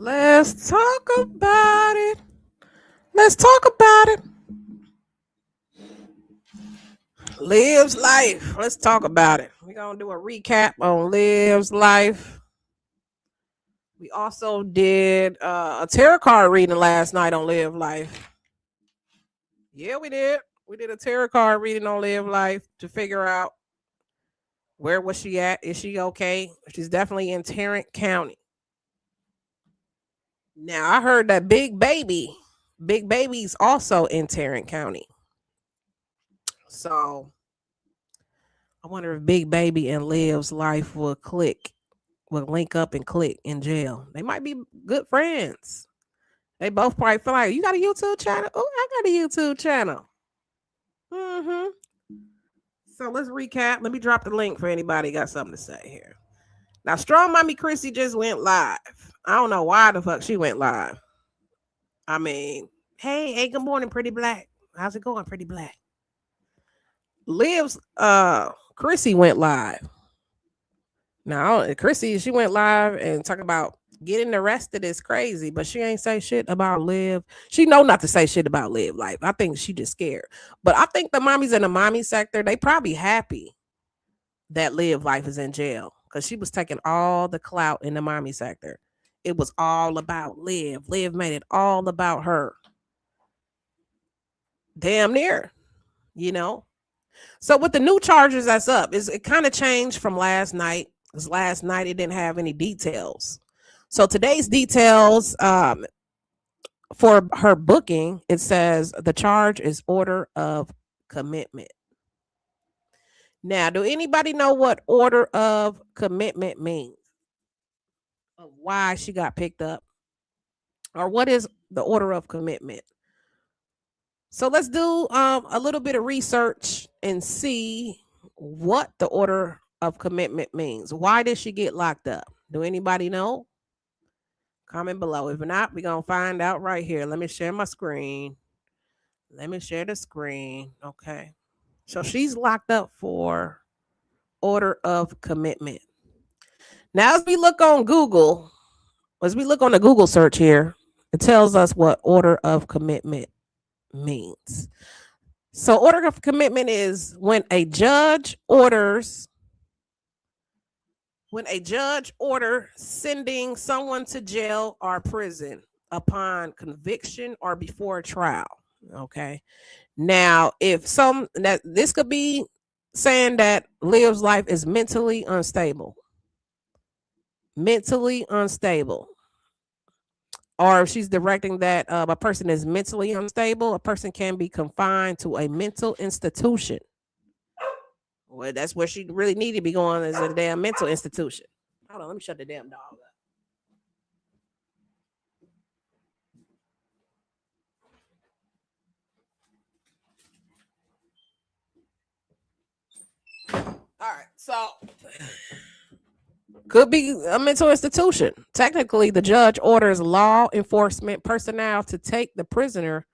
Let's talk about it. Let's talk about it. Liv's life. Let's talk about it. We're going to do a recap on Liv's life. We also did a tarot card reading last night on Live Life. Yeah, we did. We did a tarot card reading on Live Life to figure out where was she at. Is she okay? She's definitely in Tarrant County. Now, I heard that Big Baby's also in Tarrant County. So I wonder if Big Baby and Liv's life will link up and click in jail. They might be good friends. They both probably feel like, you got a YouTube channel? Oh, I got a YouTube channel. Mm-hmm. So let's recap. Let me drop the link for anybody got something to say here. Now, Strong Mommy Chrissy just went live. I don't know why the fuck she went live. I mean, hey, good morning, Pretty Black. How's it going, Pretty Black? Liv's Chrissy went live. Now, Chrissy, she went live and talk about getting arrested is crazy, but she ain't say shit about Liv. She know not to say shit about Live life. I think she just scared. But I think the mommies in the mommy sector, they probably happy that Live life is in jail because she was taking all the clout in the mommy sector. It was all about Liv. Liv made it all about her. Damn near, you know. So with the new charges that's up, it kind of changed from last night. Because last night it didn't have any details. So today's details for her booking, it says the charge is order of commitment. Now, do anybody know what order of commitment means? Of why she got picked up? Or what is the order of commitment? So let's do a little bit of research and see what the order of commitment means. Why did she get locked up? Do anybody know? Comment below. If not, we're going to find out right here. Let me share my screen. Let me share the screen. Okay. So she's locked up for order of commitment. Now, as we look on Google, as we look on the Google search here, it tells us what order of commitment means. So order of commitment is when a judge orders sending someone to jail or prison upon conviction or before trial. Okay. Now, this could be saying that Liv's life is mentally unstable. Or if she's directing that a person is mentally unstable, a person can be confined to a mental institution. Well, that's where she really needed to be going, is a damn mental institution. Hold on, let me shut the damn dog up. All right, so could be a mental institution. Technically, the judge orders law enforcement personnel to take the prisoner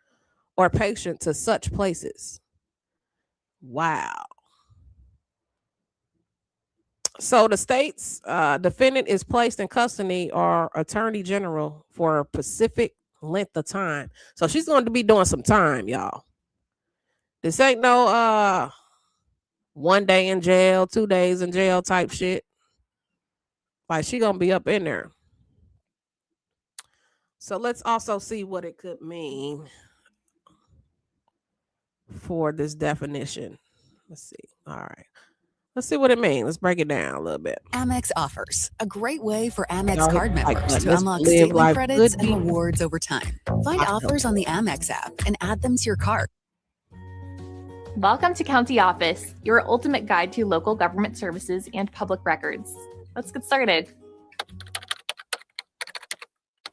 or patient to such places. Wow. So the state's defendant is placed in custody or attorney general for a specific length of time. So she's going to be doing some time, y'all. This ain't no 1 day in jail, 2 days in jail type shit. Like, she gonna be up in there. So let's also see what it could mean for this definition. Let's see. All right. Let's see what it means. Let's break it down a little bit. Amex offers a great way for Amex card members to unlock statement credits and rewards over time. Find offers on the Amex app and add them to your cart. Welcome to County Office, your ultimate guide to local government services and public records. Let's get started.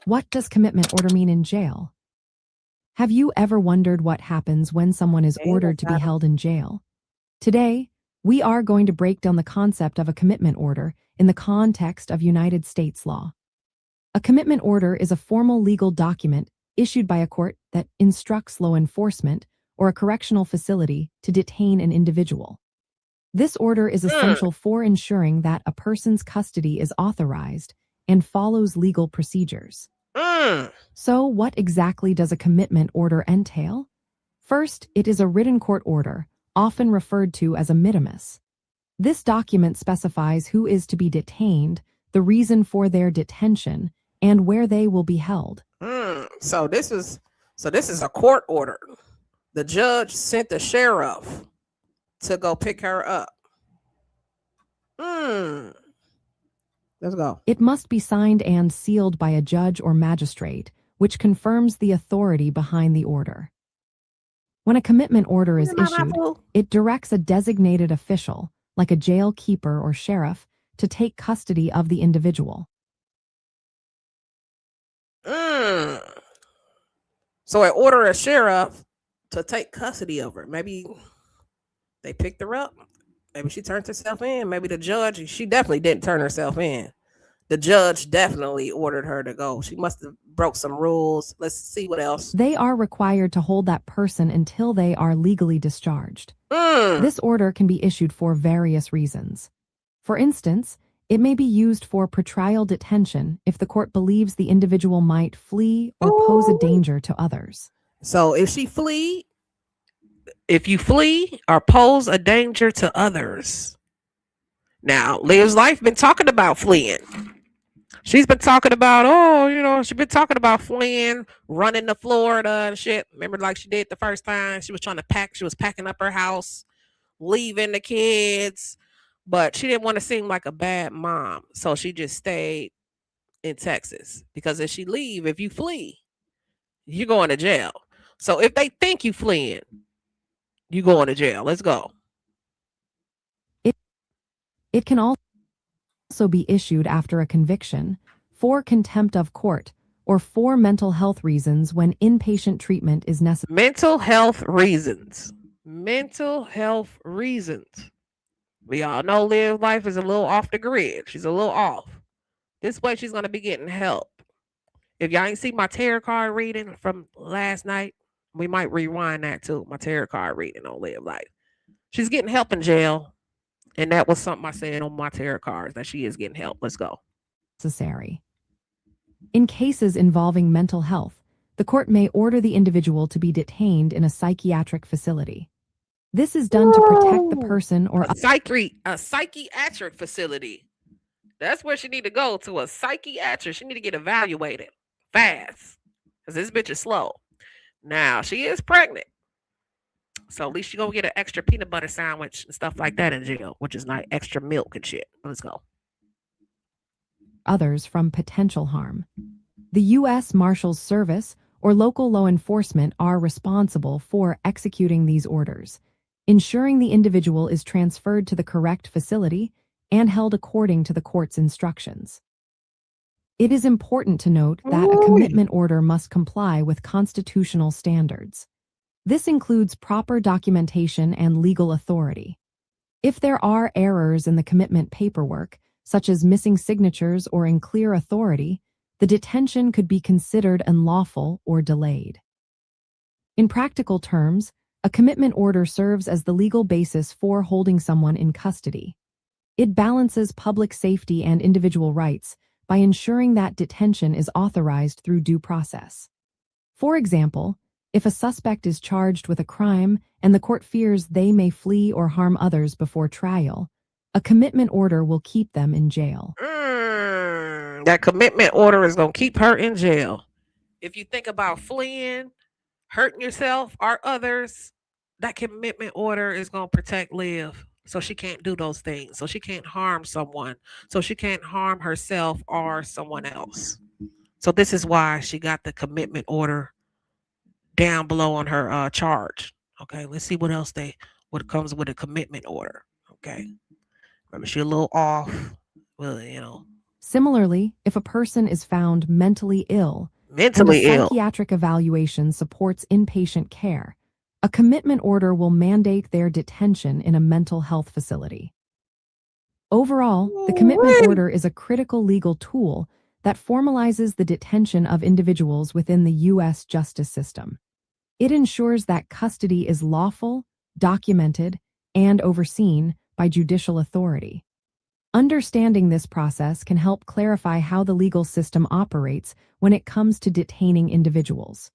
What does commitment order mean in jail? Have you ever wondered what happens when someone is ordered to be held in jail? Today, we are going to break down the concept of a commitment order in the context of United States law. A commitment order is a formal legal document issued by a court that instructs law enforcement or a correctional facility to detain an individual. This order is essential for ensuring that a person's custody is authorized and follows legal procedures. Mm. So, what exactly does a commitment order entail? First, it is a written court order, often referred to as a mittimus. This document specifies who is to be detained, the reason for their detention, and where they will be held. So this is a court order. The judge sent the sheriff to go pick her up. Let's go. It must be signed and sealed by a judge or magistrate, which confirms the authority behind the order. When a commitment order is issued, it directs a designated official, like a jail keeper or sheriff, to take custody of the individual. So it ordered a sheriff to take custody of her. Maybe they picked her up. Maybe she turned herself in. Maybe the judge, she definitely didn't turn herself in. The judge definitely ordered her to go. She must have broke some rules. Let's see what else. They are required to hold that person until they are legally discharged. This order can be issued for various reasons. For instance, it may be used for pretrial detention if the court believes the individual might flee or pose a danger to others. So if you flee or pose a danger to others. Now, Liv's Life been talking about fleeing. She's been talking about, she's been talking about fleeing, running to Florida and shit. Remember, like she did the first time, she was packing up her house, leaving the kids, but she didn't want to seem like a bad mom. So she just stayed in Texas, because if you flee, you're going to jail. So if they think you fleeing, you going to jail. Let's go. It can also be issued after a conviction, for contempt of court, or for mental health reasons when inpatient treatment is necessary. Mental health reasons. We all know Liv Life is a little off the grid. She's a little off. This way she's going to be getting help. If y'all ain't see my tarot card reading from last night, we might rewind that too. My tarot card reading on Liv Life. She's getting help in jail. And that was something I said on my tarot cards, that she is getting help. Let's go. Necessary. In cases involving mental health, the court may order the individual to be detained in a psychiatric facility. This is done to protect the person or a psychiatric facility. That's where she need to go, to a psychiatric. She need to get evaluated fast, because this bitch is slow. Now, she is pregnant. So at least you go get an extra peanut butter sandwich and stuff like that in jail, which is like extra milk and shit. Let's go. Others from potential harm. The U.S. Marshals Service or local law enforcement are responsible for executing these orders, ensuring the individual is transferred to the correct facility and held according to the court's instructions. It is important to note that a commitment order must comply with constitutional standards. This includes proper documentation and legal authority. If there are errors in the commitment paperwork, such as missing signatures or unclear authority, the detention could be considered unlawful or delayed. In practical terms, a commitment order serves as the legal basis for holding someone in custody. It balances public safety and individual rights by ensuring that detention is authorized through due process. For example, if a suspect is charged with a crime and the court fears they may flee or harm others before trial, a commitment order will keep them in jail. That commitment order is going to keep her in jail. If you think about fleeing, hurting yourself or others, that commitment order is going to protect Liv. So she can't do those things. So she can't harm someone. So she can't harm herself or someone else. So this is why she got the commitment order down below on her charge. Okay, let's see what comes with a commitment order. Okay, remember, she's a little off. Well, Similarly, if a person is found mentally ill, and a psychiatric evaluation supports inpatient care, a commitment order will mandate their detention in a mental health facility. Overall, the commitment order is a critical legal tool that formalizes the detention of individuals within the U.S. justice system. It ensures that custody is lawful, documented, and overseen by judicial authority. Understanding this process can help clarify how the legal system operates when it comes to detaining individuals.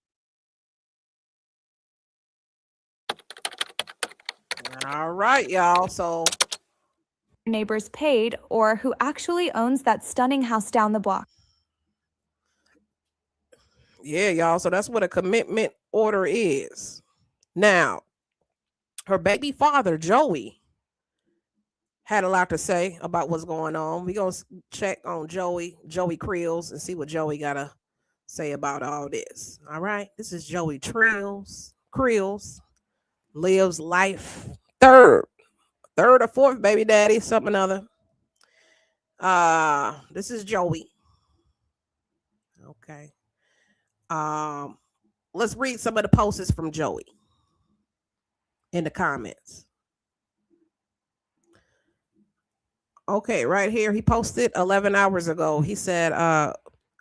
All right, y'all. So neighbors paid or who actually owns that stunning house down the block. yeah, y'all. So that's what a commitment order is. Now, her baby father, Joey, had a lot to say about what's going on. We're going to check on Joey Creels, and see what Joey got to say about all this. All right. This is Joey Creels lives life third or fourth baby daddy, something other. This is Joey. Okay. Let's read some of the posts from Joey in the comments. Okay, right here. He posted 11 hours ago. He said,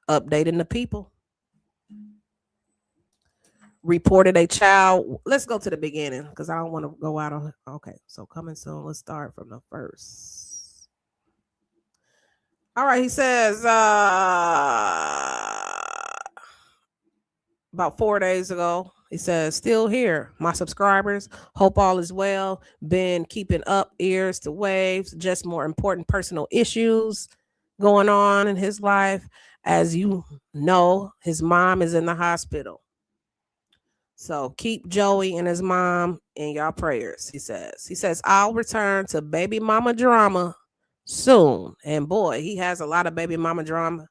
updating the people. Reported a child. Let's go to the beginning because I don't want to go out on. Okay, so coming soon. Let's start from the first. All right, he says, about 4 days ago, he says, still here. My subscribers, hope all is well. Been keeping up, ears to waves, just more important personal issues going on in his life. As you know, his mom is in the hospital. So keep Joey and his mom in your prayers, he says. He says, I'll return to baby mama drama soon. And boy, he has a lot of baby mama drama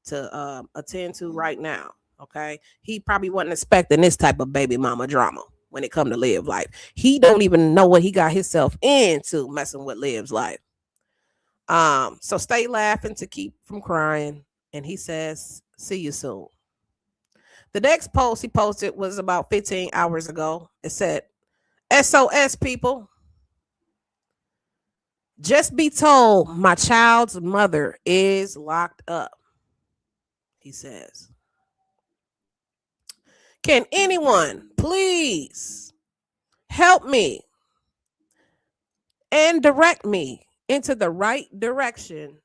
to attend to right now. Okay, he probably wasn't expecting this type of baby mama drama when it come to Live Life. He don't even know what he got himself into messing with Liv's life. So stay laughing to keep from crying. And he says, see you soon. The next post he posted was about 15 hours ago. It said, SOS people. Just be told my child's mother is locked up. He says, can anyone please help me and direct me into the right direction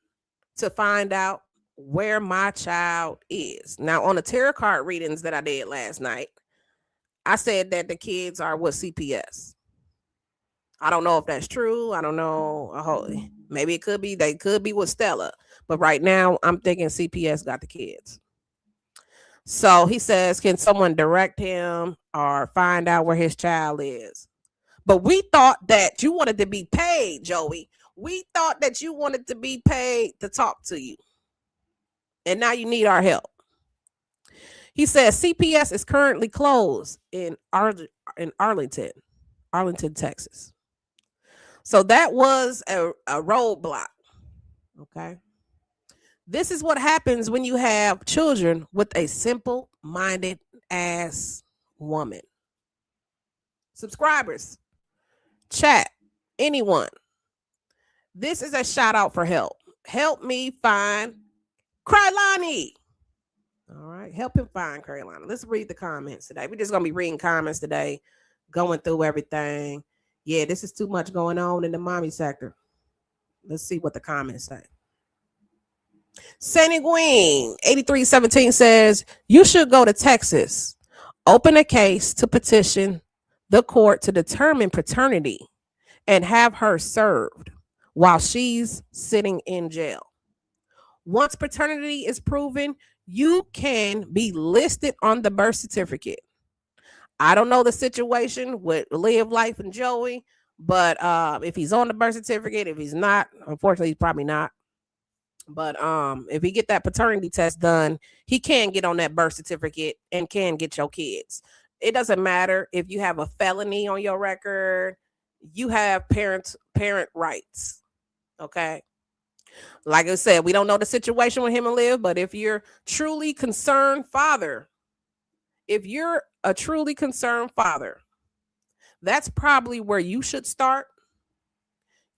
to find out where my child is? Now, on the tarot card readings that I did last night, I said that the kids are with CPS. I don't know if that's true. I don't know. Maybe it could be. They could be with Stella. But right now, I'm thinking CPS got the kids. So he says, can someone direct him or find out where his child is? But we thought that you wanted to be paid, Joey. We thought that you wanted to be paid to talk to you. And now you need our help. He says CPS is currently closed in Arlington, Texas. So that was a roadblock. Okay. This is what happens when you have children with a simple-minded ass woman. Subscribers, chat, anyone. This is a shout out for help. Help me find Krylani. All right, help him find Krylani. Let's read the comments today. We're just going to be reading comments today, going through everything. Yeah, this is too much going on in the mommy sector. Let's see what the comments say. Saniguine 8317 says, you should go to Texas, open a case to petition the court to determine paternity and have her served while she's sitting in jail. Once paternity is proven, you can be listed on the birth certificate. I don't know the situation with Live Life and Joey, but if he's on the birth certificate, if he's not, unfortunately, he's probably not. But if he get that paternity test done, he can get on that birth certificate and can get your kids. It doesn't matter if you have a felony on your record. You have parent rights. Okay. Like I said, we don't know the situation with him and Liv, but if you're truly concerned father, that's probably where you should start.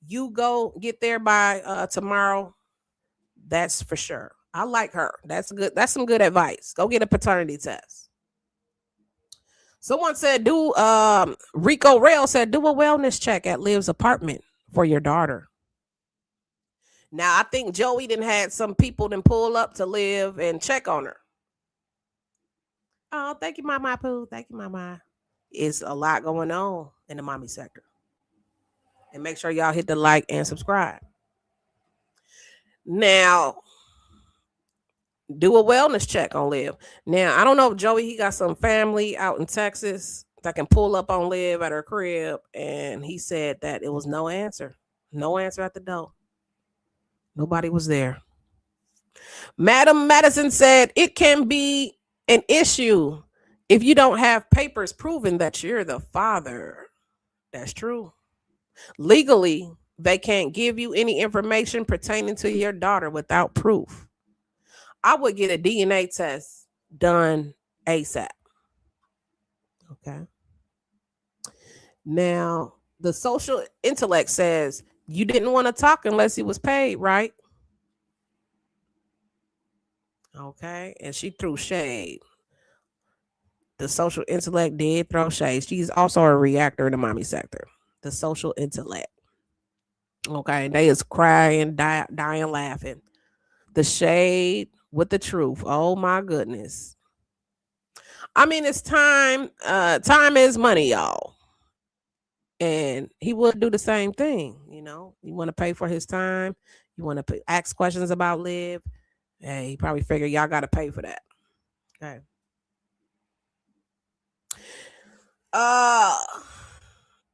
You go get there by tomorrow. That's for sure. I like her. That's good. That's some good advice. Go get a paternity test. Someone said, Rico Rail said, do a wellness check at Liv's apartment for your daughter. Now, I think Joey done had some people then pull up to Liv and check on her. Oh, thank you, Mama Pooh. Thank you, Mama. It's a lot going on in the mommy sector. And make sure y'all hit the like and subscribe. Now, do a wellness check on Liv. Now, I don't know if Joey, he got some family out in Texas that can pull up on Liv at her crib. And he said that it was no answer. No answer at the door. Nobody was there. Madam Madison said it can be an issue if you don't have papers proving that you're the father. That's true. Legally, they can't give you any information pertaining to your daughter without proof. I would get a DNA test done ASAP. Okay. Now, the social intellect says you didn't want to talk unless he was paid, right? Okay. And she threw shade. The social intellect did throw shade. She's also a reactor in the mommy sector. The social intellect. Okay. And they is crying, dying, laughing. The shade with the truth. Oh my goodness. I mean, it's time. Time is money, y'all. And he would do the same thing. You know, you want to pay for his time. You want to ask questions about Liv. Hey, he probably figured y'all got to pay for that. Okay.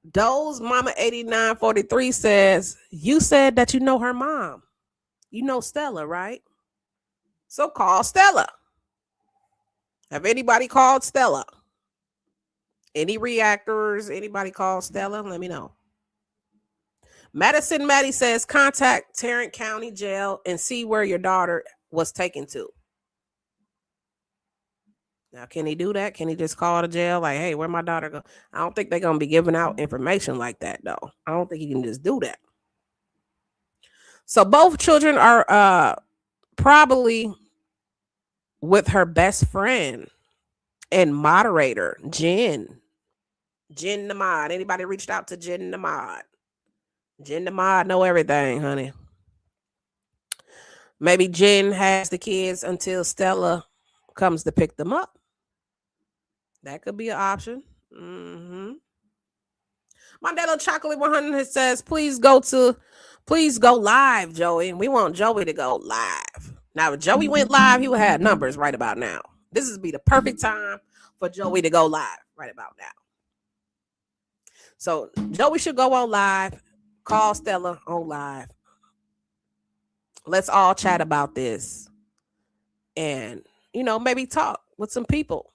Doe's Mama 8943 says, you said that you know her mom. You know Stella, right? So call Stella. Have anybody called Stella? Any reactors? Anybody called Stella? Let me know. Madison Maddie says, contact Tarrant County Jail and see where your daughter was taken to. Now, can he do that? Can he just call the jail like, hey, where my daughter go? I don't think they're going to be giving out information like that, though. I don't think he can just do that. So both children are probably with her best friend and moderator, Jen. Jen Namad. Anybody reached out to Jen Namad? Jen Namad know everything, honey. Maybe Jen has the kids until Stella comes to pick them up. That could be an option. Mm-hmm. Mandela Chocolate 100 says, please go live, Joey. We want Joey to go live. Now, if Joey went live, he would have numbers right about now. This would be the perfect time for Joey to go live right about now. So Joey should go on live. Call Stella on live. Let's all chat about this. And, you know, maybe talk with some people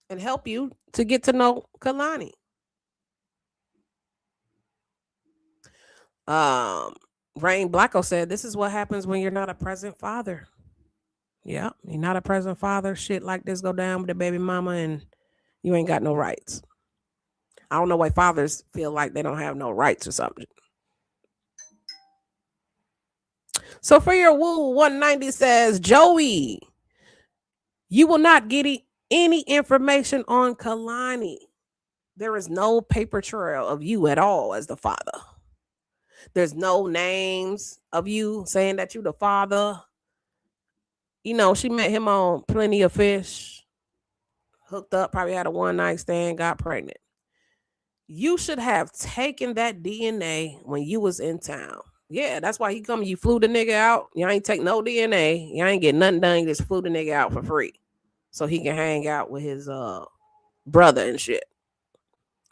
and help you to get to know Kalani. Rain Blacko said, this is what happens when you're not a present father. Yeah, you're not a present father. Shit like this go down with the baby mama and you ain't got no rights. I don't know why fathers feel like they don't have no rights or something. So for your Woo 190 says, Joey, you will not get any information on Kalani. There is no paper trail of you at all as the father. There's no names of you saying that you're the father. You know, she met him on Plenty of Fish, hooked up, probably had a one-night stand, got pregnant. You should have taken that DNA when you was in town. Yeah, that's why you flew the nigga out. You ain't take no DNA. You ain't get nothing done. You just flew the nigga out for free so he can hang out with his brother and shit.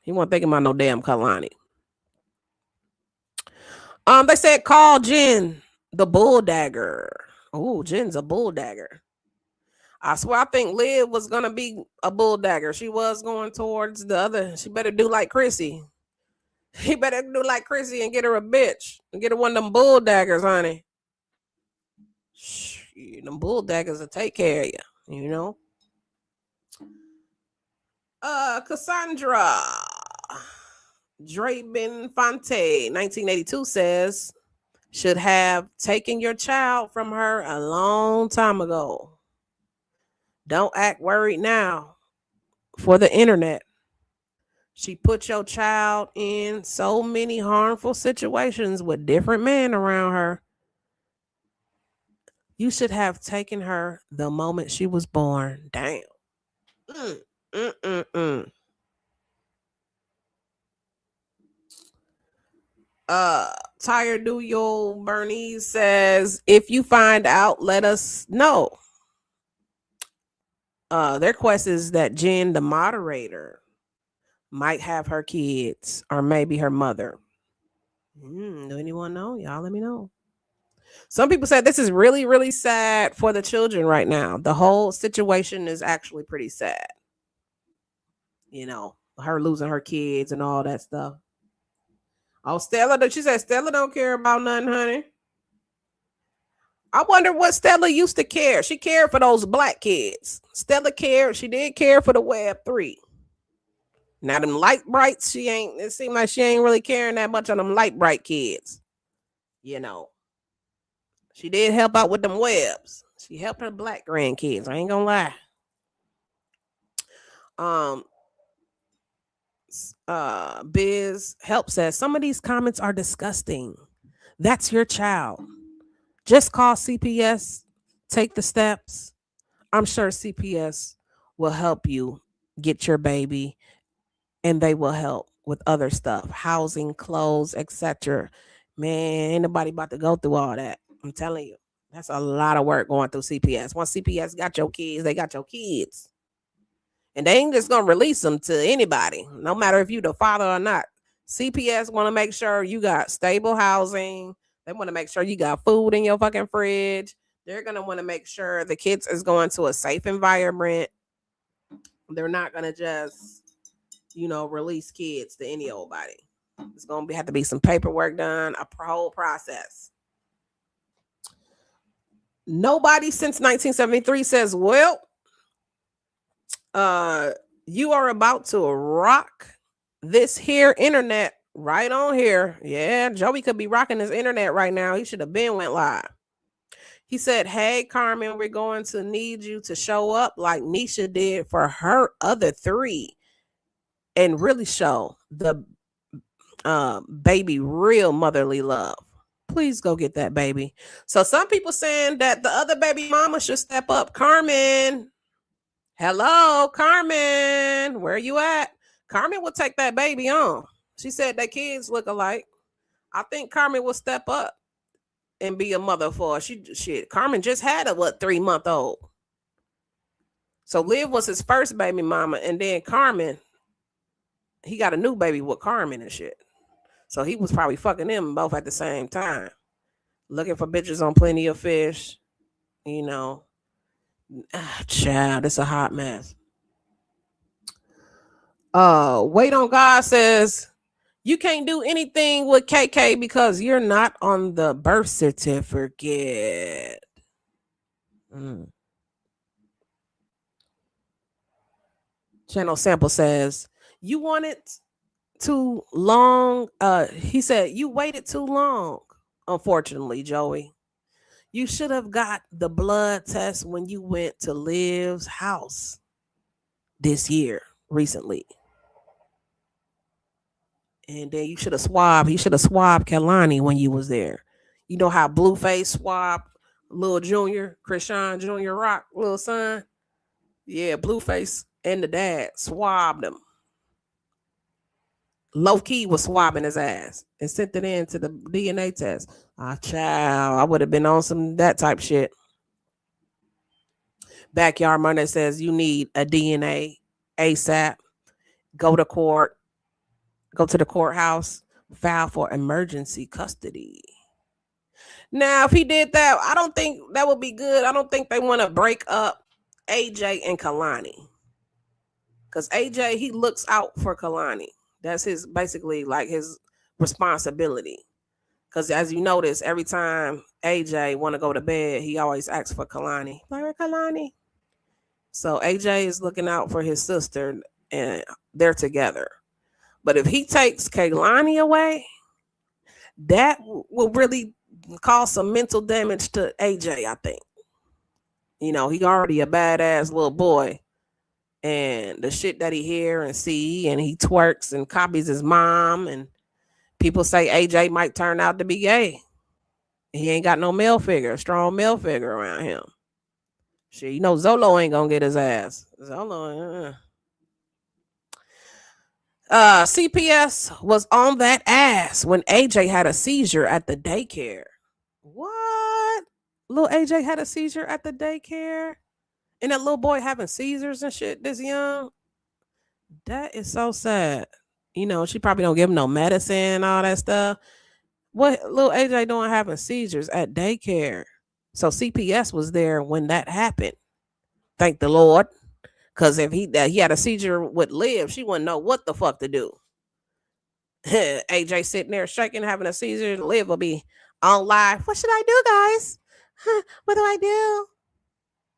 He wasn't thinking about no damn Kalani. They said call Jen the bull dagger. Oh, Jen's a bull dagger. I swear I think Liv was gonna be a bull dagger. She was going towards the other. She better do like Chrissy. He better do like Chrissy and get her a bitch. And get her one of them bull daggers, honey. Them bull daggers will take care of you, you know. Cassandra Draben Fonte, 1982 says, should have taken your child from her a long time ago. Don't act worried now for the internet. She put your child in so many harmful situations with different men around her. You should have taken her the moment she was born. Damn. Mm, mm, mm, mm. Tired Doyle Bernie says, if you find out, let us know. Their quest is that Jen, the moderator, might have her kids or maybe her mother. Do anyone know? Y'all let me know. Some people said this is really, really sad for the children right now. The whole situation is actually pretty sad. You know, her losing her kids and all that stuff. Oh, Stella, she said Stella don't care about nothing, honey. I wonder what Stella used to care. She cared for those black kids. Stella cared. She did care for the Web3. Now them light brights, it seemed like she ain't really caring that much on them light bright kids. You know. She did help out with them webs. She helped her black grandkids. I ain't gonna lie. Biz Help says some of these comments are disgusting. That's your child. Just call CPS, take the steps. I'm sure CPS will help you get your baby, and they will help with other stuff, housing, clothes, etc. Man, ain't nobody about to go through all that. I'm telling you, that's a lot of work going through CPS. Once CPS got your kids, they got your kids. And they ain't just going to release them to anybody, no matter if you the father or not. CPS want to make sure you got stable housing. They want to make sure you got food in your fucking fridge. They're going to want to make sure the kids is going to a safe environment. They're not going to just, release kids to any old body. It's going to have to be some paperwork done, a whole process. Nobody since 1973 says, well, you are about to rock this here internet right on here. Yeah, Joey could be rocking his internet right now. He should have been went live. He said, hey, Carmen, we're going to need you to show up like Nisha did for her other 3 and really show the baby real motherly love. Please go get that baby. So some people saying that the other baby mama should step up. Carmen. Hello, Carmen. Where you at? Carmen will take that baby on. She said that kids look alike. I think Carmen will step up and be a mother for her. Carmen just had a 3-month-old. So Liv was his first baby mama, and then Carmen, he got a new baby with Carmen and shit. So he was probably fucking them both at the same time. Looking for bitches on Plenty of Fish. Child, it's a hot mess. Wait on God says, you can't do anything with KK because you're not on the birth certificate. Channel Sample says, you wanted too long. He said, you waited too long. Unfortunately, Joey, you should have got the blood test when you went to Liv's house this year, recently. And then you should have swabbed. He should have swabbed Kalani when you was there. You know how Blueface swabbed Lil Junior, Krishan Jr. Rock, little son? Yeah, Blueface and the dad swabbed him. Low key was swabbing his ass and sent it in to the DNA test. Child, I would have been on some that type shit. Backyard Monday says you need a DNA ASAP. Go to court. Go to the courthouse. File for emergency custody. Now, if he did that, I don't think that would be good. I don't think they want to break up AJ and Kalani. Because AJ, he looks out for Kalani. That's his basically like his responsibility. Because as you notice, every time AJ want to go to bed, he always asks for Kalani. Like, Kalani. So AJ is looking out for his sister and they're together. But if he takes Kalani away, that will really cause some mental damage to AJ, I think. He already a badass little boy. And the shit that he hear and see, and he twerks and copies his mom, and people say AJ might turn out to be gay. He ain't got no male figure, strong male figure around him. Shit, Zolo ain't gonna get his ass. Zolo, CPS was on that ass when AJ had a seizure at the daycare. What? Little AJ had a seizure at the daycare? And that little boy having seizures and shit this young? That is so sad. She probably don't give him no medicine and all that stuff. What little AJ doing having seizures at daycare? So CPS was there when that happened. Thank the Lord. Because if he had a seizure with Liv, she wouldn't know what the fuck to do. AJ sitting there shaking, having a seizure. Liv will be on live. What should I do, guys? What do I do?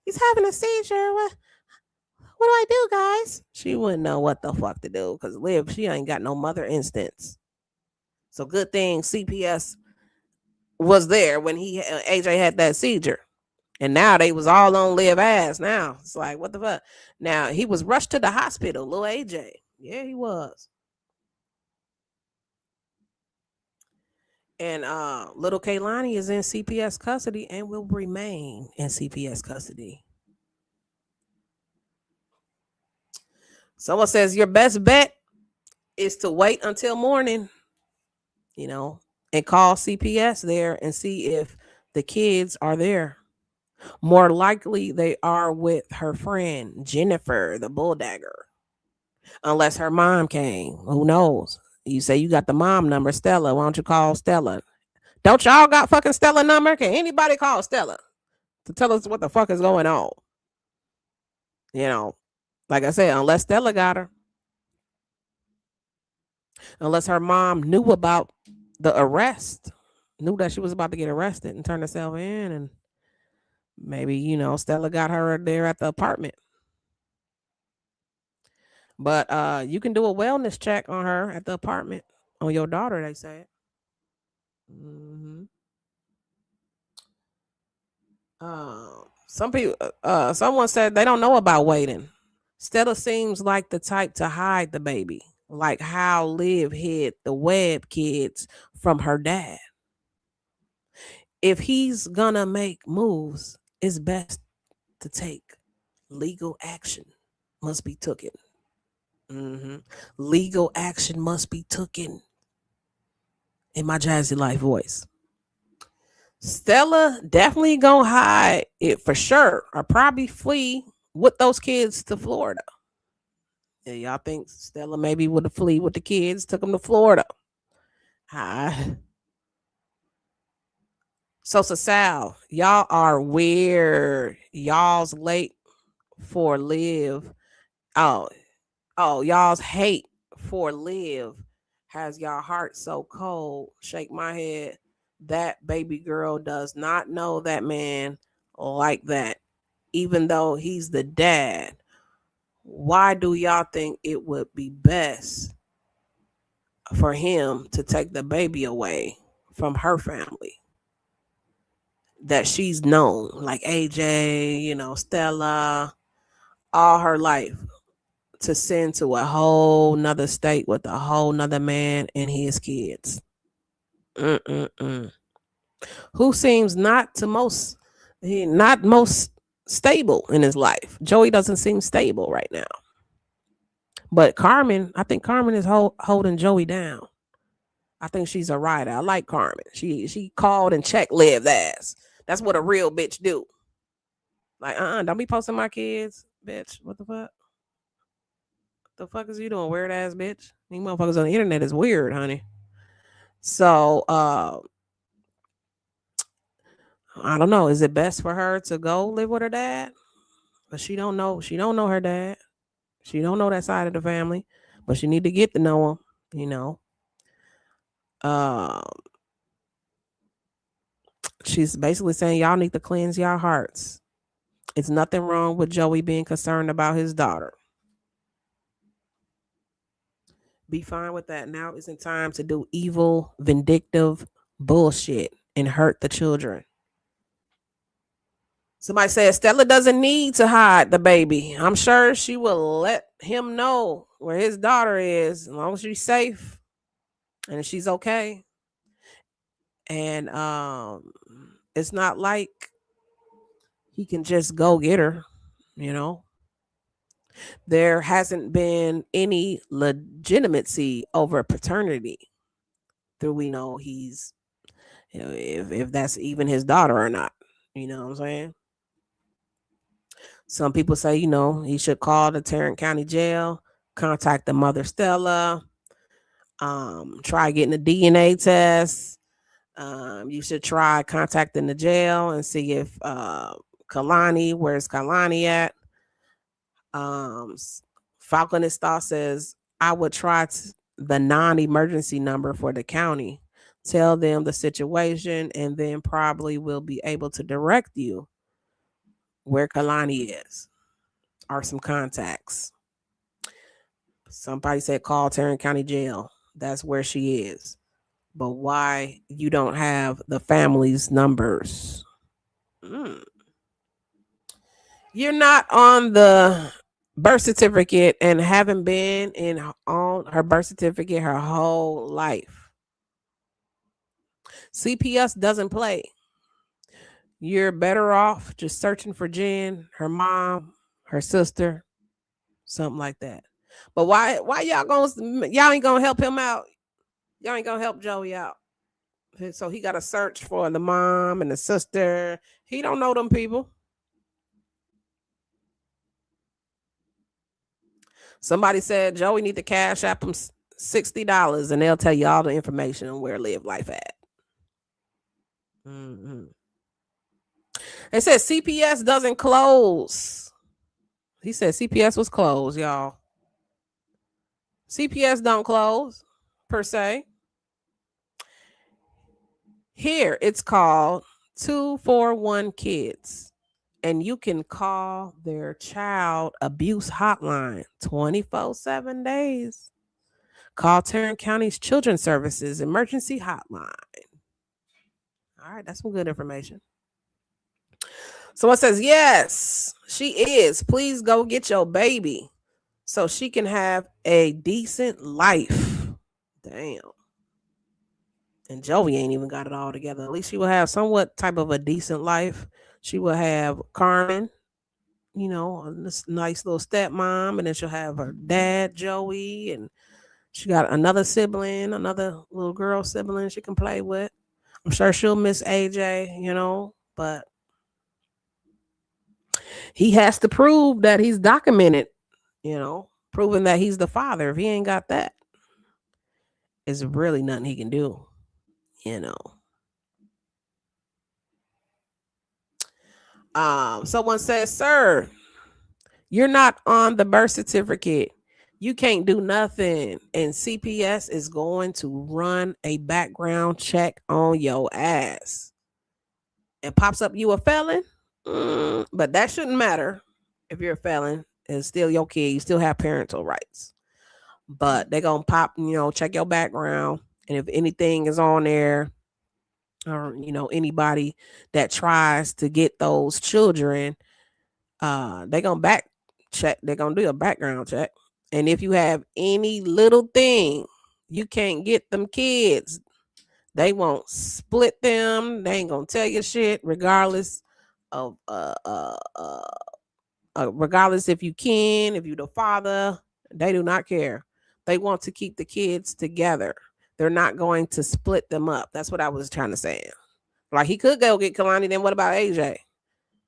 He's having a seizure. What do I do, guys? She wouldn't know what the fuck to do because Liv, she ain't got no mother instance. So good thing CPS was there when AJ had that seizure. And now they was all on Liv ass. Now it's like, what the fuck? Now he was rushed to the hospital, little AJ. Yeah, he was. And little Kaylani is in CPS custody and will remain in CPS custody. Someone says your best bet is to wait until morning, and call CPS there and see if the kids are there. More likely they are with her friend, Jennifer, the bulldagger. Unless her mom came. Who knows? You say you got the mom number, Stella. Why don't you call Stella? Don't y'all got fucking Stella number? Can anybody call Stella to tell us what the fuck is going on? Like I said, unless Stella got her. Unless her mom knew about the arrest. Knew that she was about to get arrested and turn herself in. And maybe, Stella got her there at the apartment. But you can do a wellness check on her at the apartment. On your daughter, they said. Someone said they don't know about waiting. Stella seems like the type to hide the baby, like how Liv hid the Webb kids from her dad. If he's gonna make moves, it's best to take legal action. Must be taken. Legal action must be taken. In my Jazzy Life voice. Stella definitely gonna hide it for sure, or probably flee with those kids to Florida. Yeah, y'all think Stella maybe would have flee with the kids, took them to Florida? Hi. So Sal, y'all are weird. Y'all's late for Liv. Oh, y'all's hate for Liv has y'all heart so cold. Shake my head. That baby girl does not know that man like that, even though he's the dad. Why do y'all think it would be best for him to take the baby away from her family that she's known, like AJ, Stella, all her life, to send to a whole nother state with a whole nother man and his kids? Who seems not most stable in his life? Joey doesn't seem stable right now. But Carmen, I think Carmen is holding Joey down. I think she's a rider. I like Carmen. She called and checked Liv's ass. That's what a real bitch do. Like, don't be posting my kids, bitch. What the fuck? The fuck is you doing, weird ass bitch? These motherfuckers on the internet is weird, honey. So, I don't know. Is it best for her to go live with her dad? But she don't know. She don't know her dad. She don't know that side of the family. But she need to get to know him, She's basically saying y'all need to cleanse y'all hearts. It's nothing wrong with Joey being concerned about his daughter. Be fine with that. Now isn't time to do evil, vindictive bullshit and hurt the children. Somebody said Stella doesn't need to hide the baby. I'm sure she will let him know where his daughter is as long as she's safe and she's okay. And It's not like he can just go get her, you know. There hasn't been any legitimacy over paternity through we know he's, you know, if that's even his daughter or not. You know what I'm saying? Some people say, you know, he should call the Tarrant County Jail, contact the mother Stella, try getting a DNA test. You should try contacting the jail and see if Kalani, where's Kalani at? Falconist Thought says, I would try the non-emergency number for the county. Tell them the situation, and then probably will be able to direct you where Kalani is or some contacts. Somebody said call Tarrant County Jail. That's where she is. But why you don't have the family's numbers? You're not on the birth certificate and haven't been on her birth certificate her whole life. CPS doesn't play. You're better off just searching for Jen, her mom, her sister, something like that. But why y'all ain't gonna help him out? Y'all ain't gonna help Joey out. So he got to search for the mom and the sister. He don't know them people. Somebody said Joey need to cash app him $60 and they'll tell you all the information on where Live Life at. They said CPS doesn't close. He said CPS was closed, y'all. CPS don't close per se. Here it's called 241 Kids. And you can call their child abuse hotline 24/7 days. Call Tarrant County's Children's Services emergency hotline. All right, that's some good information. Someone says, yes, she is. Please go get your baby so she can have a decent life. Damn. And Joey ain't even got it all together. At least she will have somewhat type of a decent life. She will have Carmen, you know, this nice little stepmom, and then she'll have her dad, Joey, and she got another sibling, another little girl sibling she can play with. I'm sure she'll miss AJ, you know, but he has to prove that he's documented, you know, proving that he's the father. If he ain't got that, it's really nothing he can do, you know. Someone says, sir, you're not on the birth certificate. You can't do nothing. And CPS is going to run a background check on your ass. It pops up you a felon. But that shouldn't matter. If you're a felon, it's still your kid. You still have parental rights. But they're going to pop, you know, check your background. And if anything is on there, or, you know, anybody that tries to get those children, they're going to back check. They're going to do a background check. And if you have any little thing, you can't get them kids. They won't split them. They ain't going to tell you shit regardless of, regardless if you can, if you're the father, they do not care. They want to keep the kids together. They're not going to split them up. That's what I was trying to say. Like, he could go get Kalani, then what about AJ?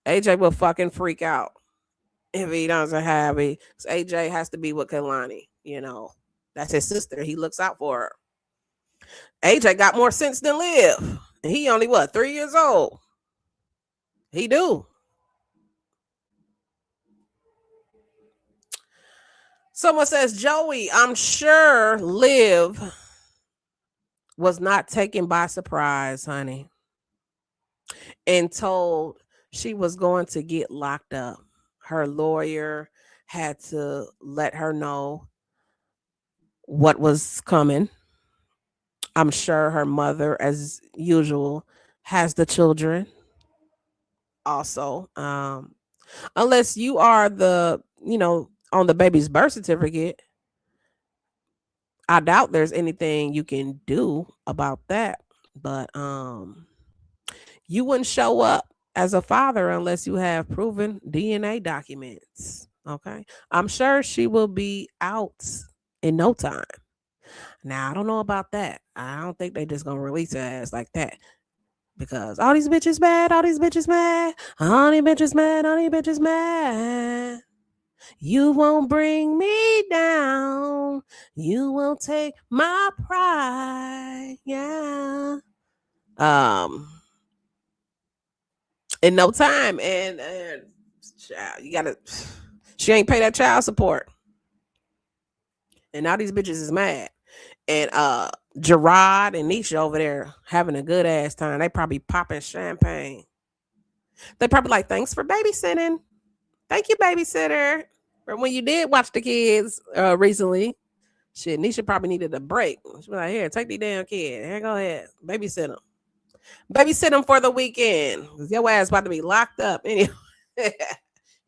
AJ will fucking freak out if he doesn't have it. AJ has to be with Kalani, you know. That's his sister. He looks out for her. AJ got more sense than Liv. And he only, 3 years old? He do. Someone says, Joey, I'm sure Liv was not taken by surprise, honey, and told she was going to get locked up. Her lawyer had to let her know what was coming. I'm sure her mother, as usual, has the children also. Unless you are the, you know, on the baby's birth certificate, I doubt there's anything you can do about that. But You wouldn't show up as a father unless you have proven DNA documents. Okay. I'm sure she will be out in no time. Now, I don't know about that. I don't think they just gonna release her ass like that. Because all these bitches mad, all these bitches mad, all these bitches mad, all these bitches mad. You won't bring me down. You won't take my pride. Yeah. In no time. And child, you gotta, she ain't pay that child support. And now these bitches is mad. And Gerard and Nisha over there having a good ass time. They probably popping champagne. They probably like, thanks for babysitting. Thank you, babysitter. Or when you did watch the kids recently, shit, Nisha probably needed a break. She was like, here, take the damn kid. Here, go ahead. Babysit them. Babysit them for the weekend. Because your ass about to be locked up anyway.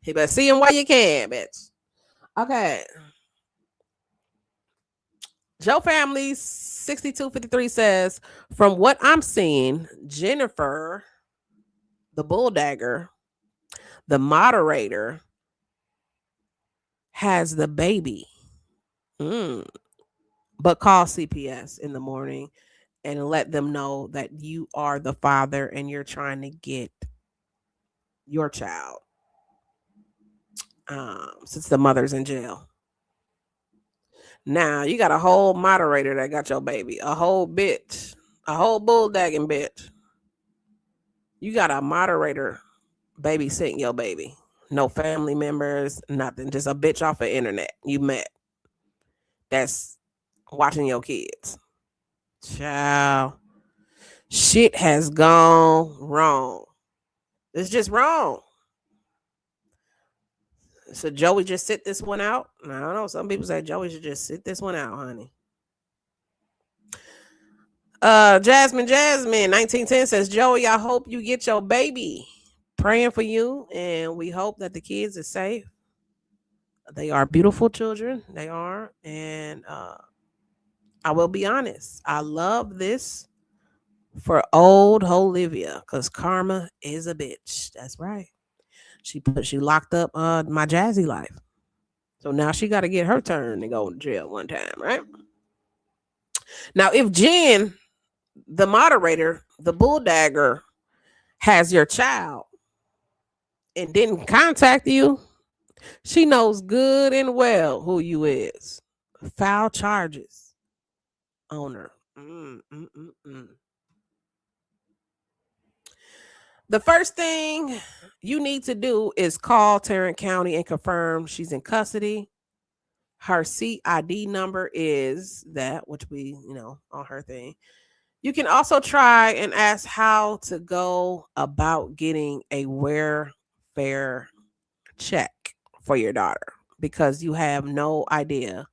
You better see him while you can, bitch. Okay. Joe Family 6253 says, from what I'm seeing, Jennifer, the bulldagger, the moderator, has the baby. But call CPS in the morning and let them know that you are the father and you're trying to get your child. Since the mother's in jail. Now you got a whole moderator that got your baby, a whole bitch, a whole bulldagging bitch. You got a moderator babysitting your baby. No family members, nothing. Just a bitch off the internet you met that's watching your kids. Child, shit has gone wrong. It's just wrong. So Joey just sit this one out. I don't know. Some people say Joey should just sit this one out, honey. Jasmine 1910 says, Joey, I hope you get your baby. Praying for you, and we hope that the kids are safe. They are beautiful children. They are. And I will be honest. I love this for old Olivia because karma is a bitch. That's right. She locked up my Jazzy life. So now she got to get her turn to go to jail one time, right? Now, if Jen, the moderator, the bulldagger, has your child and didn't contact you, she knows good and well who you is. Foul charges on her. The first thing you need to do is call Tarrant County and confirm she's in custody. Her CID number is that, which we, on her thing. You can also try and ask how to go about getting a welfare check for your daughter because you have no idea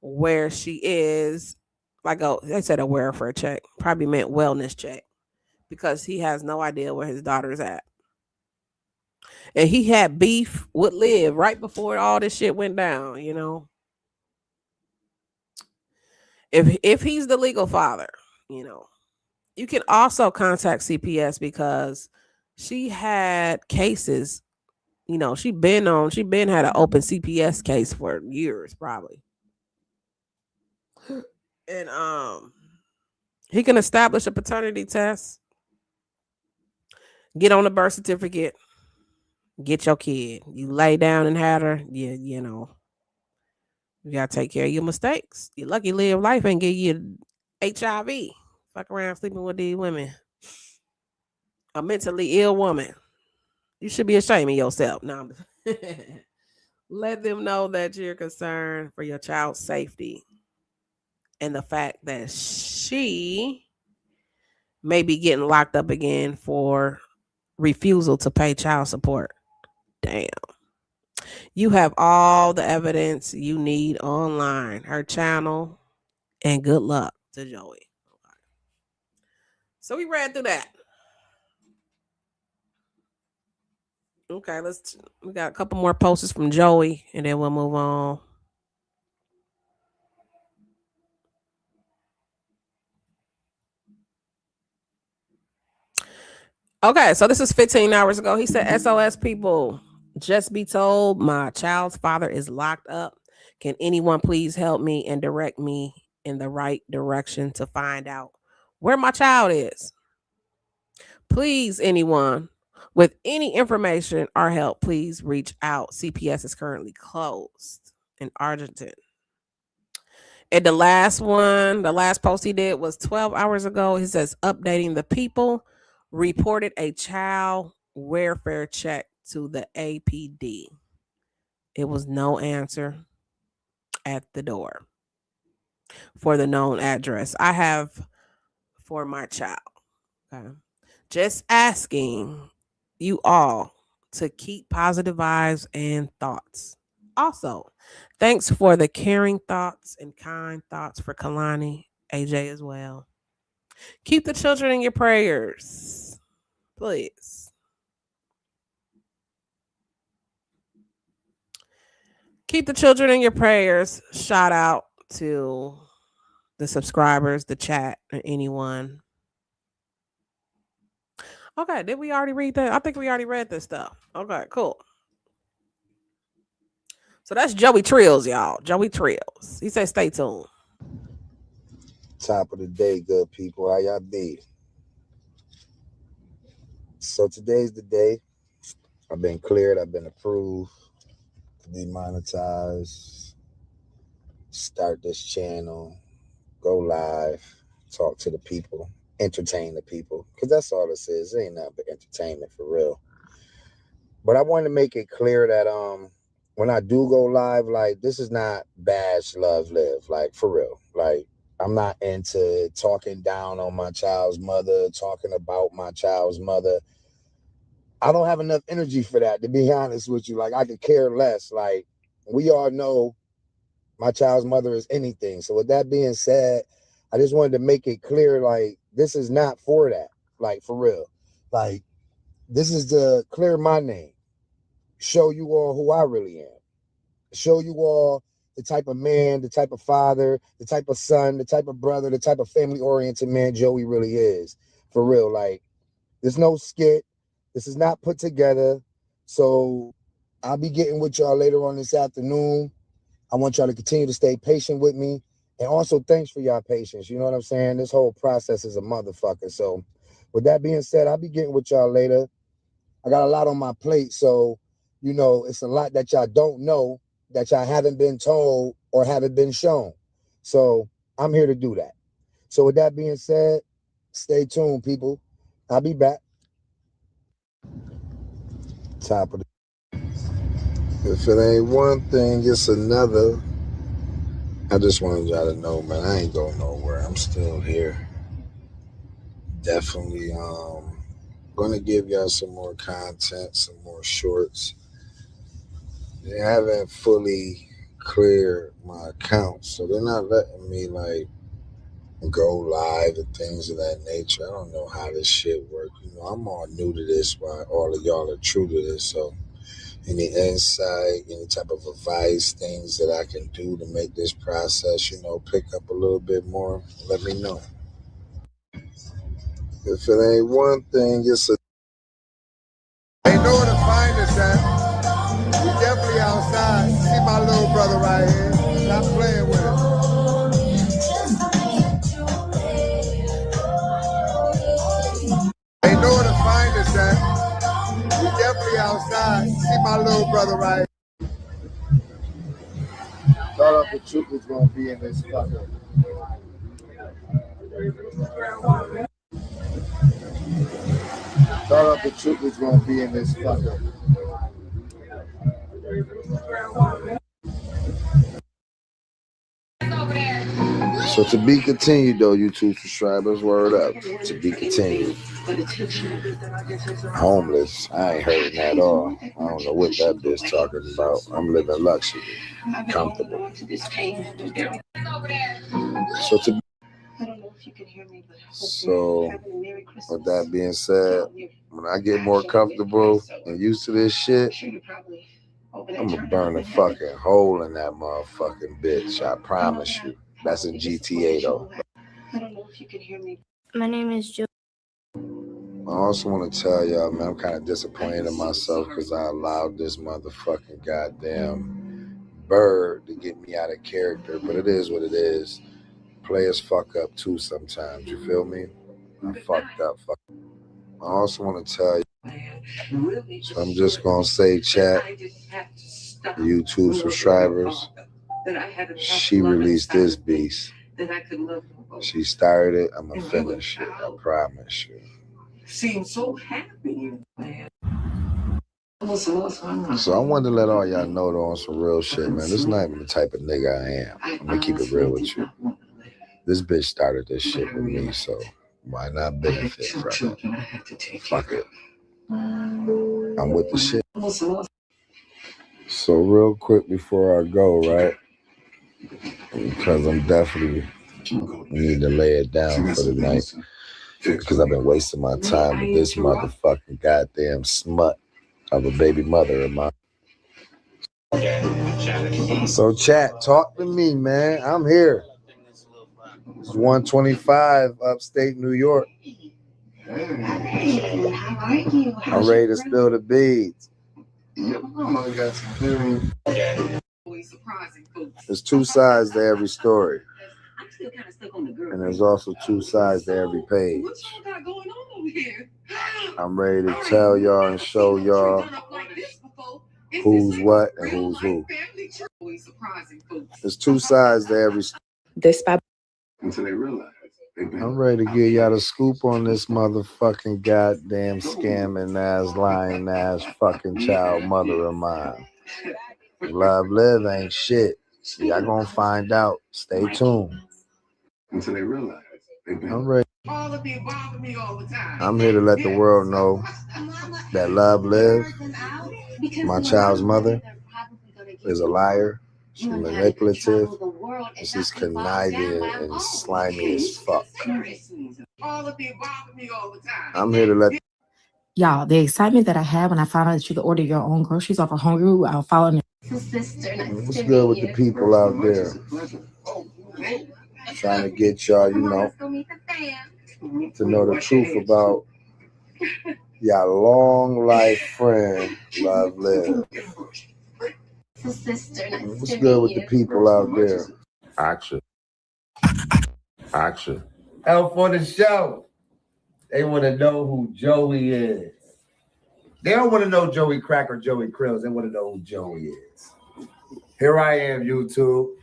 where she is. Like, they said a welfare check, probably meant wellness check because he has no idea where his daughter's at. And he had beef with Liv right before all this shit went down, If he's the legal father, you can also contact CPS because she had cases, she been had an open CPS case for years, probably. And he can establish a paternity test, get on the birth certificate, get your kid. You lay down and had her, you gotta take care of your mistakes. You're lucky Live Life ain't give you HIV. Fuck around sleeping with these women. A mentally ill woman. You should be ashamed of yourself. Now, let them know that you're concerned for your child's safety and the fact that she may be getting locked up again for refusal to pay child support. Damn. You have all the evidence you need online, her channel, and good luck to Joey. So we ran through that. Okay, we got a couple more posts from Joey, and then we'll move on. Okay, so this is 15 hours ago. He said, SOS people, just be told my child's father is locked up. Can anyone please help me and direct me in the right direction to find out where my child is? Please, anyone with any information or help, please reach out. CPS is currently closed in Argentina. And the last post he did was 12 hours ago. He says, updating the people, reported a child welfare check to the APD. It was no answer at the door for the known address I have for my child. Okay. Just asking you all to keep positive vibes and thoughts. Also, thanks for the caring thoughts and kind thoughts for Kalani, AJ as well. Keep the children in your prayers, please. Keep the children in your prayers. Shout out to the subscribers, the chat, and anyone. Okay, did we already read that? I think we already read this stuff. Okay, cool. So that's Joey Trills, y'all. Joey Trills. He said, stay tuned. Top of the day, good people. How y'all be? So today's the day. I've been cleared. I've been approved to be monetized. Start this channel. Go live. Talk to the people. Entertain the people. Because that's all this is. It ain't nothing but entertainment for real. But I wanted to make it clear that when I do go live, like, this is not bash, love, live. Like, for real. Like, I'm not into talking down on my child's mother, talking about my child's mother. I don't have enough energy for that, to be honest with you. Like, I could care less. Like, we all know my child's mother is anything. So with that being said, I just wanted to make it clear, like, this is not for that. Like, for real. Like, this is to clear my name. Show you all who I really am. Show you all the type of man, the type of father, the type of son, the type of brother, the type of family-oriented man Joey really is. For real. Like, there's no skit. This is not put together. So I'll be getting with y'all later on this afternoon. I want y'all to continue to stay patient with me. And also, thanks for y'all patience. You know what I'm saying? This whole process is a motherfucker. So with that being said, I'll be getting with y'all later. I got a lot on my plate. So, you know, it's a lot that y'all don't know, that y'all haven't been told or haven't been shown. So I'm here to do that. So with that being said, stay tuned, people. I'll be back. Top of the... If it ain't one thing, it's another. I just wanted y'all to know, man, I ain't going nowhere. I'm still here. Definitely gonna give y'all some more content, some more shorts. They haven't fully cleared my account, so they're not letting me like go live and things of that nature. I don't know how this shit works. You know, I'm all new to this while all of y'all are true to this. So any insight, any type of advice, things that I can do to make this process, you know, pick up a little bit more, let me know. If it ain't one thing, it's a... They know where to find us at. We definitely outside. See my little brother right here. Stop playing with him. They know where to find us at. We definitely outside. See my little brother right here. Thought the truth was gonna be in this fucker. Thought the truth was gonna be in this fucker. So to be continued, though, YouTube subscribers, word up. To be continued. Homeless, I ain't hurting at all. I don't know what that bitch talking about. I'm living luxury, comfortable. So to... I don't know if you can hear me, but so with that being said, when I get more comfortable and used to this shit, I'm gonna burn a fucking hole in that motherfucking bitch. I promise you. That's in GTA though. I don't know if you can hear me. My name is Joe. also want to tell y'all, man, I'm kind of disappointed in myself because I allowed this motherfucking goddamn bird to get me out of character. But it is what it is. Players fuck up too sometimes. You feel me? I fucked up. I also want to tell you. So I'm just going to say, chat, YouTube subscribers, she released this beast. She started it. I'm going to finish it. I promise you. Seems so happy, man. So I wanted to let all y'all know though on some real shit, man. This is not even the type of nigga I am. I'm going to keep it real with you. This bitch started this shit with me, so why not benefit from it? Fuck it. I'm with the shit. So real quick before I go, right? Because I'm definitely need to lay it down for the night. Because I've been wasting my time with this motherfucking goddamn smut of a baby mother of mine. So chat, talk to me, man. I'm here. It's 125 upstate New York. I'm ready to spill the beads. There's two sides to every story. And there's also two sides to every page. I'm ready to tell y'all and show y'all who's what and who's who. There's two sides to every story. Until they realize. I'm ready to give y'all the scoop on this motherfucking goddamn scamming ass, lying ass fucking child mother of mine. Love Live ain't shit. Y'all gonna find out. Stay tuned. Until they realize. I'm ready. I'm here to let the world know that Love Live, my child's mother, is a liar. She's manipulative. And she's conniving and slimy as fuck. I'm here to let y'all, the excitement that I had when I found out that you could order your own groceries off of Hungry, I'll follow me. What's good with the people out there? Trying to get y'all, you know, to know the truth about y'all long life friend, Love Live. What's good with the people out there? Action. Help for the show. They want to know who Joey is. They don't want to know Joey Crack or Joey Krills. They want to know who Joey is. Here I am, YouTube.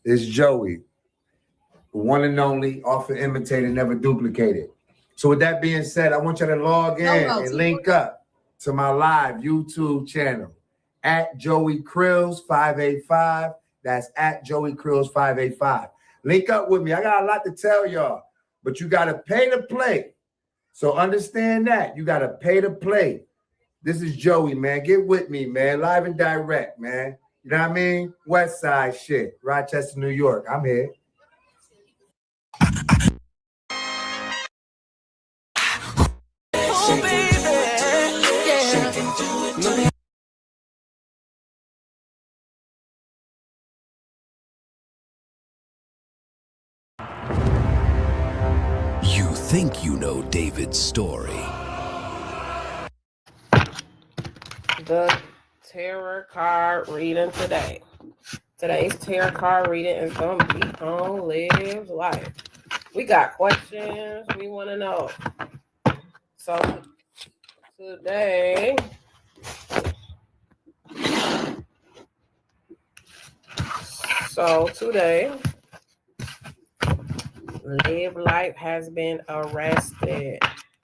It's Joey. The one and only, often imitated, never duplicated. So with that being said, I want you to log in and link up to my live YouTube channel at Joey Krills 585. That's at Joey Krills 585. Link up with me. I got a lot to tell y'all, but you got to pay to play. So understand that. You got to pay to play. This is Joey, man. Get with me, man. Live and direct, man. You know what I mean? West Side shit. Rochester, New York. I'm here. Oh, baby. Yeah. You think you know David's story. The tarot card reading today. Today's tarot card reading is going to be on Live Life. We got questions we want to know. So today, Live Life has been arrested.